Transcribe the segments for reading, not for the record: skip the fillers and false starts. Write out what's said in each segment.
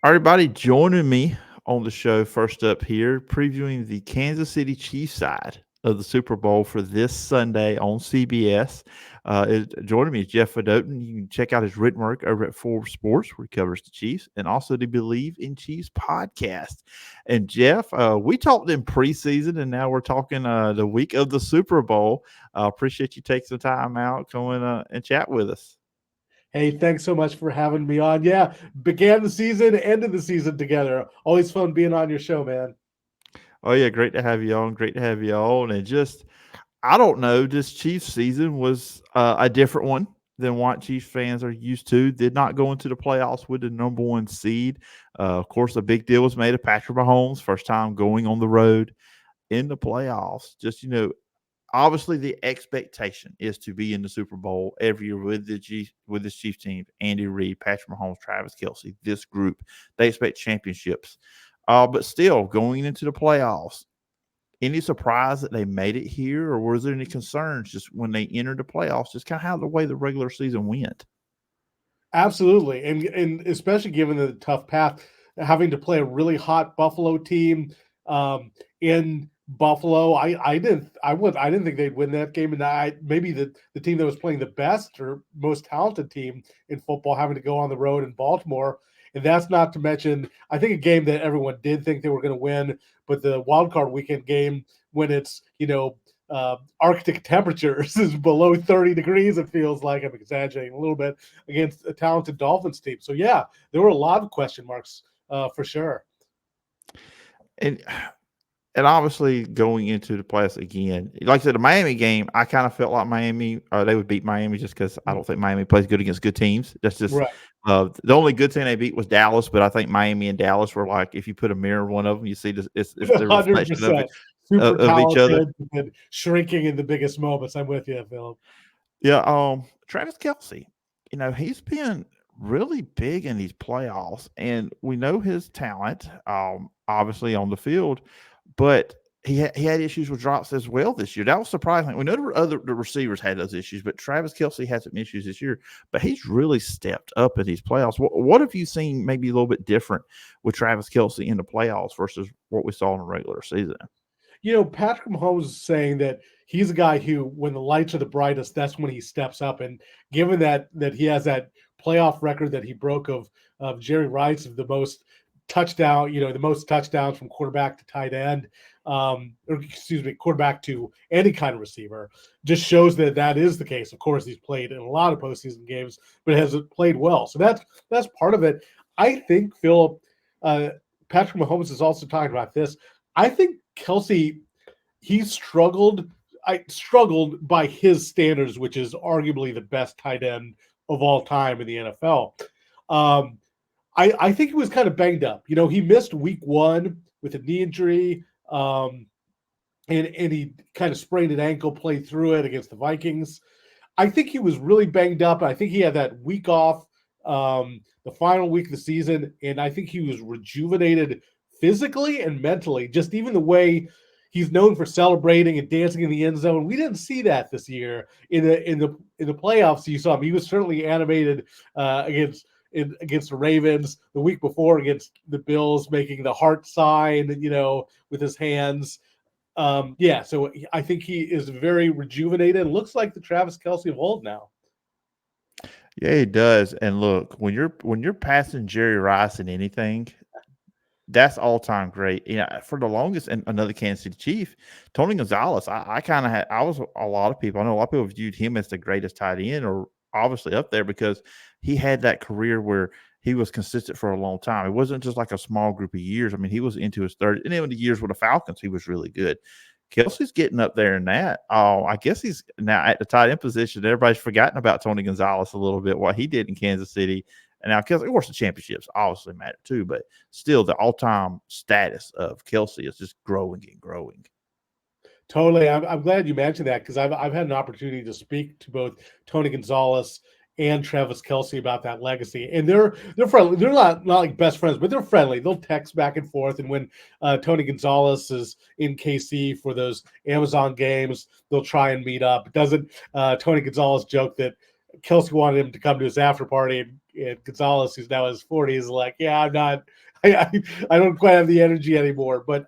Everybody joining me on the show first up here, previewing the Kansas City Chiefs side of the Super Bowl for this Sunday on CBS. Joining me is Jeff Fedotin. You can check out his written work over at Forbes Sports, where he covers the Chiefs, and also the Bleav in Chiefs podcast. And Jeff, we talked in preseason, and now we're talking the week of the Super Bowl. Appreciate you taking some time out, coming and chat with us. Hey, thanks so much for having me on. Yeah, began the season, ended the season together. Always fun being on your show, man. Oh yeah, great to have you on. Great to have you on. And just I don't know, this Chiefs season was a different one than what Chiefs fans are used to. Did not go into the playoffs with the number one seed. Of course, a big deal was made of Patrick Mahomes, first time going on the road in the playoffs. Just obviously the expectation is to be in the Super Bowl every year with with this Chiefs team. Andy Reid, Patrick Mahomes, Travis Kelce, this group, they expect championships. But still, going into the playoffs, any surprise that they made it here, or was there any concerns just when they entered the playoffs, just kind of how the way the regular season went? Absolutely, and especially given the tough path, having to play a really hot Buffalo team in Buffalo. I didn't think they'd win that game, and maybe the team that was playing the best or most talented team in football having to go on the road in Baltimore. And that's not to mention, I think a game that everyone did think they were going to win, but the wild card weekend game when it's Arctic temperatures is below 30 degrees. It feels like I'm exaggerating a little bit against a talented Dolphins team. So yeah, there were a lot of question marks for sure. And obviously going into the playoffs again, like I said, the Miami game, I kind of felt like Miami, they would beat Miami just because I don't think Miami plays good against good teams. That's just Right. The only good team they beat was Dallas, but I think Miami and Dallas were like, if you put a mirror in one of them, you see it's the reflection of 100%. Super of each other. talented and shrinking in the biggest moments. I'm with you, Phillip. Yeah, Travis Kelce, he's been really big in these playoffs, and we know his talent, obviously on the field, but he had issues with drops as well this year. That was surprising. We know the receivers had those issues, but Travis Kelce had some issues this year. But he's really stepped up in these playoffs. What have you seen maybe a little bit different with Travis Kelce in the playoffs versus what we saw in the regular season? Patrick Mahomes is saying that he's a guy who, when the lights are the brightest, that's when he steps up. And given that he has that playoff record that he broke of Jerry Rice of the most the most touchdowns from quarterback to tight end, quarterback to any kind of receiver, just shows that is the case. Of course, he's played in a lot of postseason games, but hasn't played well. So that's part of it. I think Philip, Patrick Mahomes is also talking about this. I think Kelce, he struggled. I struggled by his standards, which is arguably the best tight end of all time in the NFL. I think he was kind of banged up. He missed week 1 with a knee injury, and he kind of sprained an ankle, played through it against the Vikings. I think he was really banged up. I think he had that week off, the final week of the season, and I think he was rejuvenated physically and mentally. Just even the way he's known for celebrating and dancing in the end zone, we didn't see that this year in the playoffs. You saw him; he was certainly animated against the Ravens the week before against the Bills, making the heart sign, with his hands. So I think he is very rejuvenated. Looks like the Travis Kelce of old now. Yeah, he does. And look, when you're passing Jerry Rice in anything, that's all time great. For the longest, and another Kansas City Chief, Tony Gonzalez. I kind of had. I was a lot of people. I know a lot of people viewed him as the greatest tight end, or obviously up there because he had that career where he was consistent for a long time. It wasn't just like a small group of years. I mean, he was into his third, and then the years with the Falcons, he was really good. Kelce's getting up there in that. Oh, I guess he's now at the tight end position. Everybody's forgotten about Tony Gonzalez a little bit, what he did in Kansas City. And now, Kelce, of course, the championships obviously matter too, but still, the all-time status of Kelce is just growing and growing. Totally. I'm glad you mentioned that because I've had an opportunity to speak to both Tony Gonzalez and Travis Kelce about that legacy, and they're friendly. They're not like best friends, but they're friendly. They'll text back and forth, and when Tony Gonzalez is in KC for those Amazon games, they'll try and meet up. Doesn't Tony Gonzalez joke that Kelce wanted him to come to his after party, And Gonzalez, who's now in his 40s, is like, yeah, I'm not. I don't quite have the energy anymore. But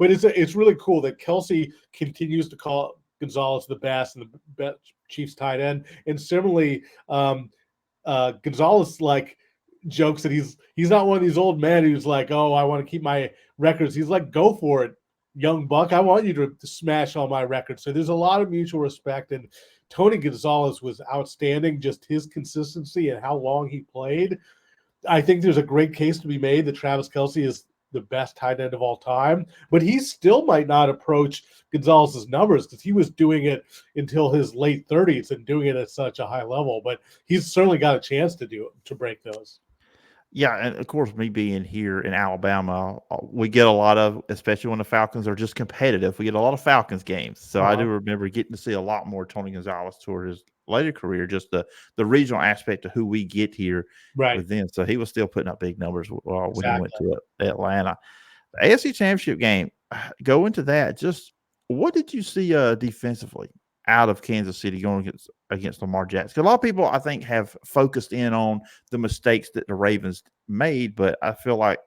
it's really cool that Kelsey continues to call Gonzalez the best and the best Chiefs tight end, and similarly, Gonzalez like jokes that he's not one of these old men who's like, oh, I want to keep my records. He's like, go for it, young buck. I want you to smash all my records. So there's a lot of mutual respect. And Tony Gonzalez was outstanding, just his consistency and how long he played. I think there's a great case to be made that Travis Kelce is the best tight end of all time, but he still might not approach Gonzalez's numbers because he was doing it until his late 30s and doing it at such a high level. But he's certainly got a chance to break those. Yeah, and of course, me being here in Alabama, we get a lot of, especially when the Falcons are just competitive, we get a lot of Falcons games. So I do remember getting to see a lot more Tony Gonzalez toward his later career, just the regional aspect of who we get here Right. with them. So he was still putting up big numbers when he went Exactly. to Atlanta. The AFC Championship game, go into that. Just what did you see defensively out of Kansas City going against Lamar Jackson? 'Cause a lot of people, I think, have focused in on the mistakes that the Ravens made, but I feel like,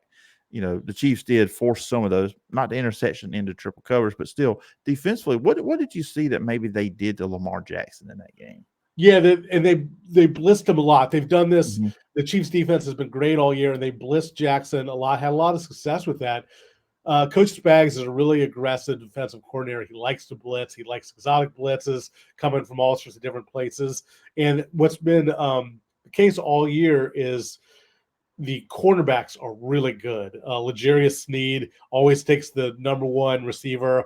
the Chiefs did force some of those, not the interception into triple covers, but still defensively. What did you see that maybe they did to Lamar Jackson in that game? Yeah, they blitzed him a lot. They've done this. Mhm. The Chiefs defense has been great all year, and they blitzed Jackson a lot. Had a lot of success with that. Coach Spags is a really aggressive defensive coordinator. He likes to blitz. He likes exotic blitzes coming from all sorts of different places. And what's been the case all year is the cornerbacks are really good. L'Jarius Sneed always takes the number one receiver.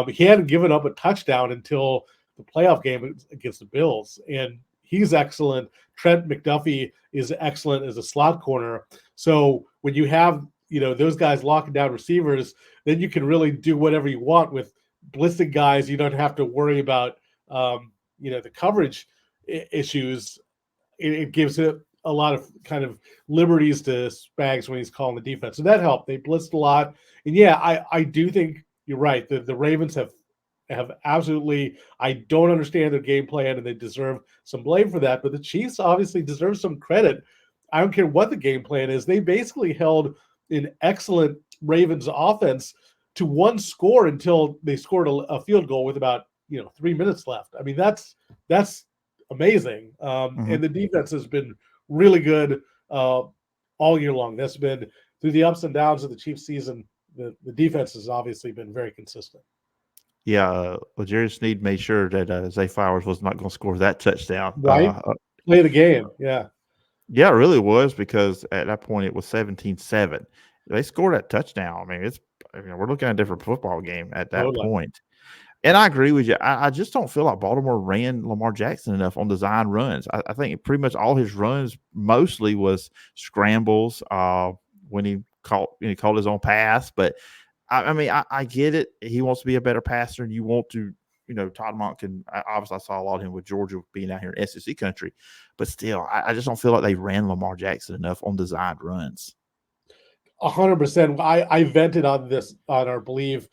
He hadn't given up a touchdown until the playoff game against the Bills, and he's excellent. Trent McDuffie is excellent as a slot corner. So when you have those guys locking down receivers, then you can really do whatever you want with blitzing guys. You don't have to worry about the coverage issues. It gives it a lot of kind of liberties to Spags when he's calling the defense. So that helped. They blitzed a lot. And yeah, I do think you're right. The Ravens have absolutely, I don't understand their game plan and they deserve some blame for that. But the Chiefs obviously deserve some credit. I don't care what the game plan is. They basically held an excellent Ravens offense to one score until they scored a field goal with about 3 minutes left. I mean, that's amazing. And the defense has been really good all year long. That's been through the ups and downs of the Chiefs season. The defense has obviously been very consistent. Yeah, L'Jarius Sneed made sure that Zay Flowers was not going to score that touchdown. Right? Play the game. Yeah. Yeah, it really was, because at that point it was 17-7. They scored that touchdown. I mean, we're looking at a different football game at that point. And I agree with you. I just don't feel like Baltimore ran Lamar Jackson enough on design runs. I think pretty much all his runs mostly was scrambles when he called his own pass. But I mean, I get it. He wants to be a better passer, and you want to, Todd Monken. Obviously, I saw a lot of him with Georgia being out here in SEC country, but still, I just don't feel like they ran Lamar Jackson enough on designed runs. 100%. I vented on this on our Bleav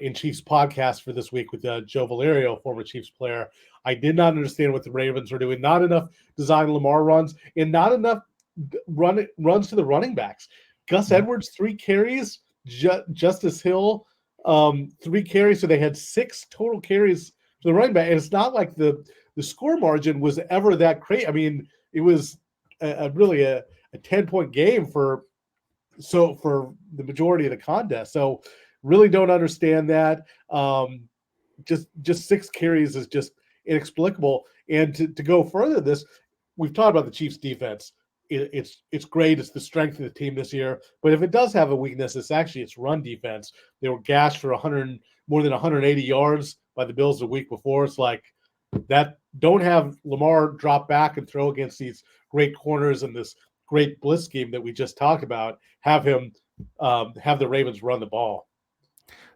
in Chiefs podcast for this week with Joe Valerio, former Chiefs player. I did not understand what the Ravens were doing. Not enough design Lamar runs and not enough runs to the running backs. Gus Edwards, 3 carries. Justice Hill, 3 carries. So they had 6 total carries for the running back. And it's not like the score margin was ever that crazy. I mean, it was really a 10-point game for the majority of the contest. So really don't understand that. Just 6 carries is just inexplicable. And to go further, we've talked about the Chiefs defense. It's great. It's the strength of the team this year. But if it does have a weakness, it's actually its run defense. They were gashed for more than 180 yards by the Bills the week before. It's like that. Don't have Lamar drop back and throw against these great corners and this great blitz scheme that we just talked about. Have him have the Ravens run the ball.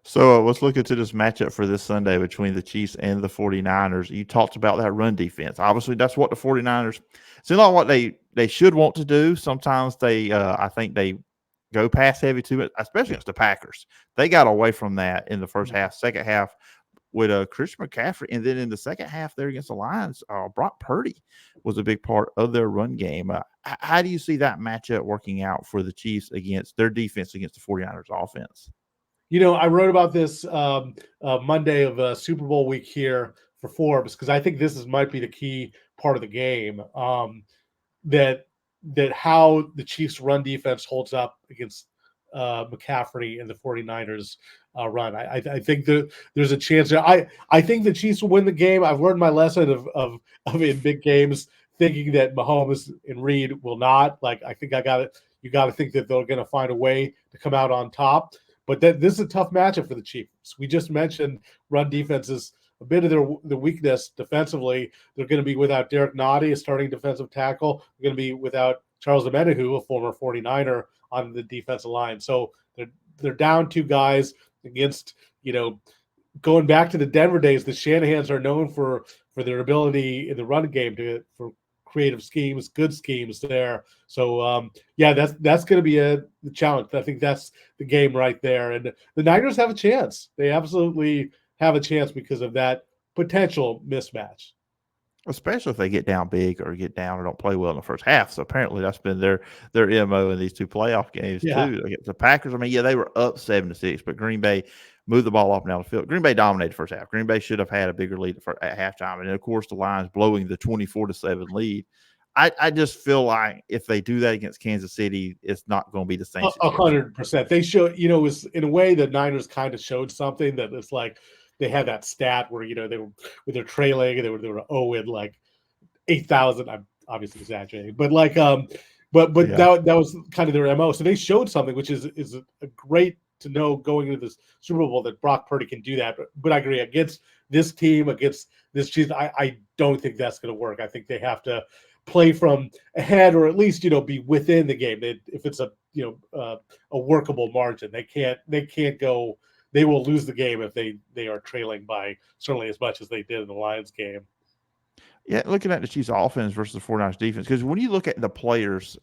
So let's look into this matchup for this Sunday between the Chiefs and the 49ers. You talked about that run defense. Obviously, that's what the 49ers – it's not what they should want to do. Sometimes I think they go pass heavy too much, especially against the Packers. They got away from that in the first half. Second half, with Chris McCaffrey. And then in the second half there against the Lions, Brock Purdy was a big part of their run game. How do you see that matchup working out for the Chiefs against their defense against the 49ers offense? I wrote about this Monday of Super Bowl week here for Forbes because I think might be the key part of the game. That how the Chiefs' run defense holds up against McCaffrey and the 49ers run. I think that there's a chance. I think the Chiefs will win the game. I've learned my lesson of in big games thinking that Mahomes and Reed will not. Like I think you got to think that they're going to find a way to come out on top. But this is a tough matchup for the Chiefs. We just mentioned run defense is a bit of their weakness defensively. They're going to be without Derek Nottie, a starting defensive tackle. They're going to be without Charles Omenihu, a former 49er, on the defensive line. So they're down two guys against, going back to the Denver days, the Shanahans are known for their ability in the run game for creative schemes, good schemes there. So that's going to be a challenge. I think that's the game right there. And the Niners have a chance. They absolutely have a chance because of that potential mismatch. Especially if they get down big or get down or don't play well in the first half. So apparently that's been their MO in these two playoff games too. The Packers, I mean, yeah, they were up 7-6, but Green Bay moved the ball up and down the field. Green Bay dominated the first half. Green Bay should have had a bigger lead at halftime. And then, of course, the Lions blowing the 24-7 lead. I just feel like if they do that against Kansas City, it's not going to be the same situation. 100%. They show, it was in a way the Niners kind of showed something that it's like they had that stat where, they were with their trailing and they were in like 8,000. I'm obviously exaggerating, but that was kind of their MO. So they showed something, which is a great to know going into this Super Bowl that Brock Purdy can do that. But I agree against this team, against this Chiefs, I don't think that's going to work. I think they have to play from ahead or at least, be within the game. If it's a workable margin, they can't go. They will lose the game if they are trailing by certainly as much as they did in the Lions game. Yeah, looking at the Chiefs offense versus the 49ers defense, because when you look at the players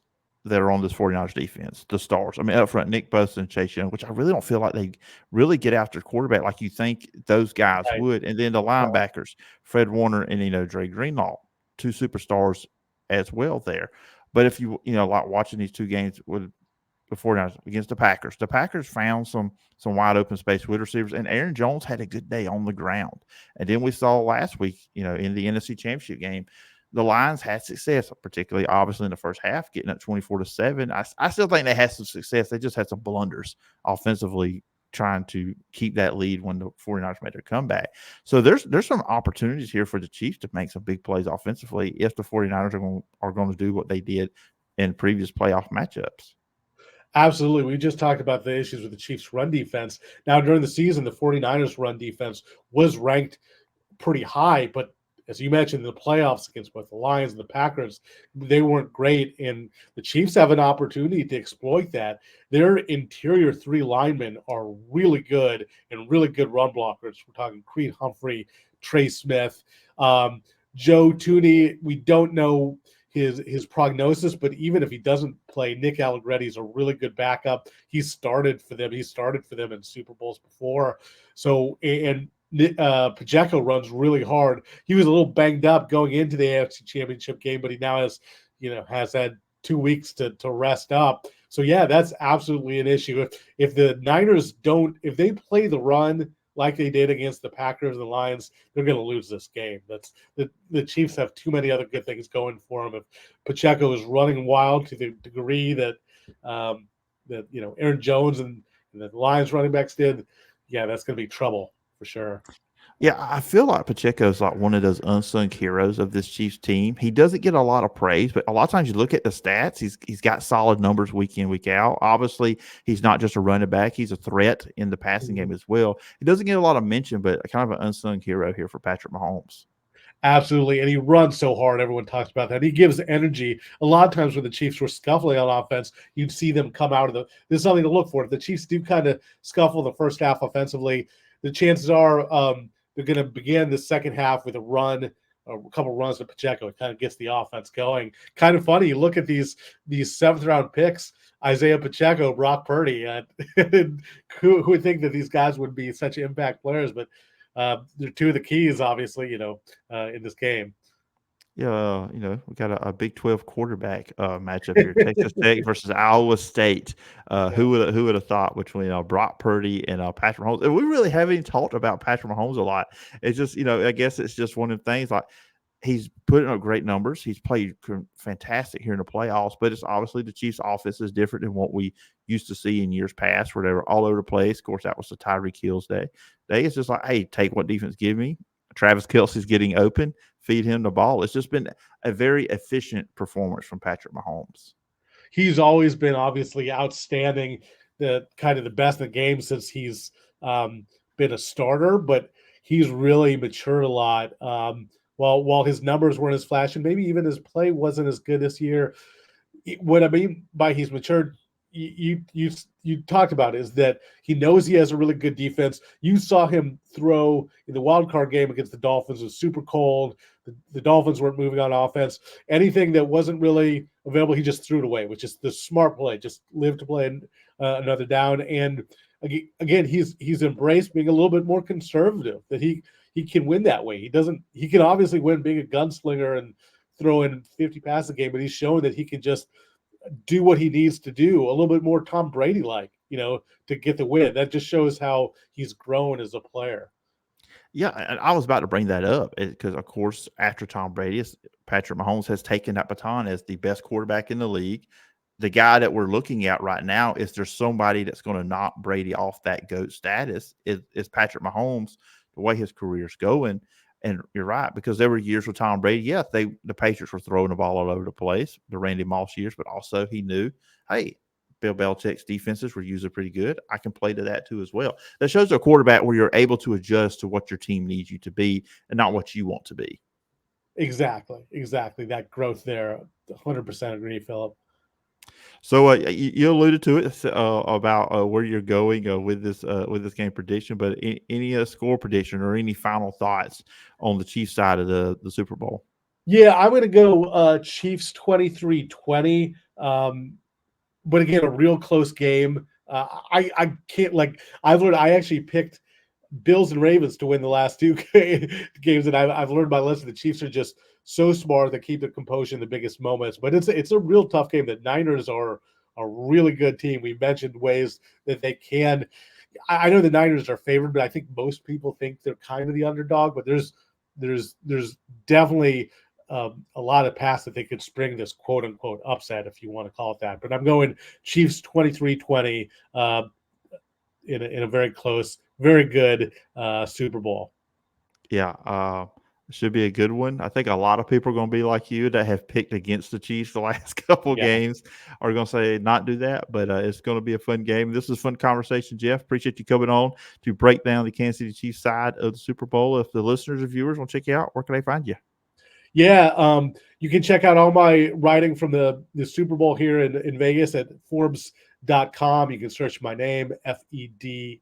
that are on this 49ers defense, the stars, I mean, up front, Nick Bosa and Chase Young, which I really don't feel like they really get after quarterback like you think those guys Right. would. And then the linebackers, Fred Warner and, Dre Greenlaw, two superstars as well there. But if you like watching these two games with the 49ers against the Packers found some wide open space with receivers, and Aaron Jones had a good day on the ground. And then we saw last week, in the NFC Championship game, the Lions had success, particularly obviously in the first half, getting up 24-7. I still think they had some success. They just had some blunders offensively trying to keep that lead when the 49ers made their comeback. So there's some opportunities here for the Chiefs to make some big plays offensively if the 49ers are going to do what they did in previous playoff matchups. Absolutely. We just talked about the issues with the Chiefs' run defense. Now, during the season, the 49ers' run defense was ranked pretty high, but as you mentioned, in the playoffs against both the Lions and the Packers, they weren't great, and the Chiefs have an opportunity to exploit that. Their interior three linemen are really good and really good run blockers. We're talking Creed Humphrey, Trey Smith, Joe Tooney. We don't know his prognosis, but even if he doesn't play, Nick Allegretti is a really good backup. He started for them in Super Bowls before. So, and Pacheco runs really hard. He was a little banged up going into the AFC Championship game, but he now has had 2 weeks to rest up. So yeah, that's absolutely an issue. If the Niners if they play the run like they did against the Packers and the Lions, they're going to lose this game. That's the Chiefs have too many other good things going for them. If Pacheco is running wild to the degree that Aaron Jones and the Lions running backs did, yeah, that's going to be trouble for sure. Yeah, I feel like Pacheco is like one of those unsung heroes of this Chiefs team. He doesn't get a lot of praise, but a lot of times you look at the stats, he's got solid numbers week in, week out. Obviously, he's not just a running back, he's a threat in the passing game as well. He doesn't get a lot of mention, but kind of an unsung hero here for Patrick Mahomes. Absolutely. And he runs so hard. Everyone talks about that. He gives energy. A lot of times when the Chiefs were scuffling on offense, you'd see them come out of there's something to look for. If the Chiefs do kind of scuffle the first half offensively, the chances are they're going to begin the second half with a run, a couple runs to Pacheco. It kind of gets the offense going. Kind of funny. You look at these seventh round picks, Isaiah Pacheco, Brock Purdy. Who would think that these guys would be such impact players? But They're two of the keys, obviously, in this game. Yeah, we got a Big 12 quarterback matchup here: Texas Tech versus Iowa State. Yeah. Who would have thought between Brock Purdy and Patrick Mahomes? And we really haven't even talked about Patrick Mahomes a lot. It's just I guess it's just one of the things like he's putting up great numbers. He's played fantastic here in the playoffs, but it's obviously the Chiefs' offense is different than what we used to see in years past, where they were all over the place. Of course, that was the Tyreek Hill's day. It's just like, hey, take what defense give me. Travis Kelce's getting open, feed him the ball. It's just been a very efficient performance from Patrick Mahomes. He's always been obviously outstanding, the kind of the best in the game since he's been a starter, but he's really matured a lot. While his numbers weren't as flashy, maybe even his play wasn't as good this year. What I mean by he's matured, you talked about is that he knows he has a really good defense. You saw him throw in the wild card game against the Dolphins. It was super cold. The Dolphins weren't moving on offense. Anything that wasn't really available, he just threw it away, which is the smart play. Just live to play another down. And again, he's embraced being a little bit more conservative. That he can win that way. He can obviously win being a gunslinger and throw in 50 passes a game, but he's shown that he can just do what he needs to do, a little bit more Tom Brady like, to get the win. That just shows how he's grown as a player. Yeah, and I was about to bring that up because, of course, after Tom Brady, Patrick Mahomes has taken that baton as the best quarterback in the league. The guy that we're looking at right now is there's somebody that's going to knock Brady off that GOAT status is Patrick Mahomes, the way his career's going. And you're right, because there were years with Tom Brady. Yeah, the Patriots were throwing the ball all over the place, the Randy Moss years, but also he knew, hey, Bill Belichick's defenses were usually pretty good. I can play to that too as well. That shows a quarterback where you're able to adjust to what your team needs you to be and not what you want to be. Exactly. That growth there. 100% agree, Phillip. So you alluded to it about where you're going with this game prediction, but any score prediction or any final thoughts on the Chiefs side of the Super Bowl? Yeah, I'm going to go Chiefs 23-20. But again, a real close game. I can't I've learned. I actually picked Bills and Ravens to win the last two games, and I've learned my lesson. The Chiefs are just so smart to keep the composure in the biggest moments. But it's a real tough game. The Niners are a really good team. We mentioned ways that they can. I know the Niners are favored, but I think most people think they're kind of the underdog. But there's definitely a lot of paths that they could spring this quote unquote upset, if you want to call it that. But I'm going Chiefs 23-20 in a very close, very good Super Bowl. Yeah, it should be a good one. I think a lot of people are going to be like you that have picked against the Chiefs the last couple Yeah. games are going to say not do that, but it's going to be a fun game. This is a fun conversation, Jeff. Appreciate you coming on to break down the Kansas City Chiefs side of the Super Bowl. If the listeners or viewers want to check you out, where can they find you? Yeah, you can check out all my writing from the Super Bowl here in Vegas at Forbes.com. You can search my name, Fedotin,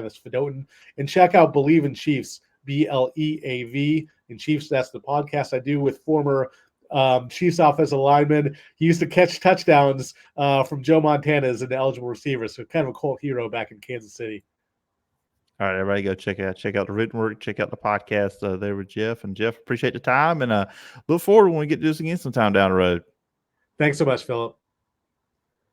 that's Fedotin, and check out Bleav in Chiefs, Bleav in Chiefs. That's the podcast I do with former Chiefs offensive lineman. He used to catch touchdowns from Joe Montana as an eligible receiver, so kind of a cult hero back in Kansas City. All right, everybody go check out the written work, check out the podcast there with Jeff. And Jeff, appreciate the time and look forward when we get to do this again sometime down the road. Thanks so much, Phillip.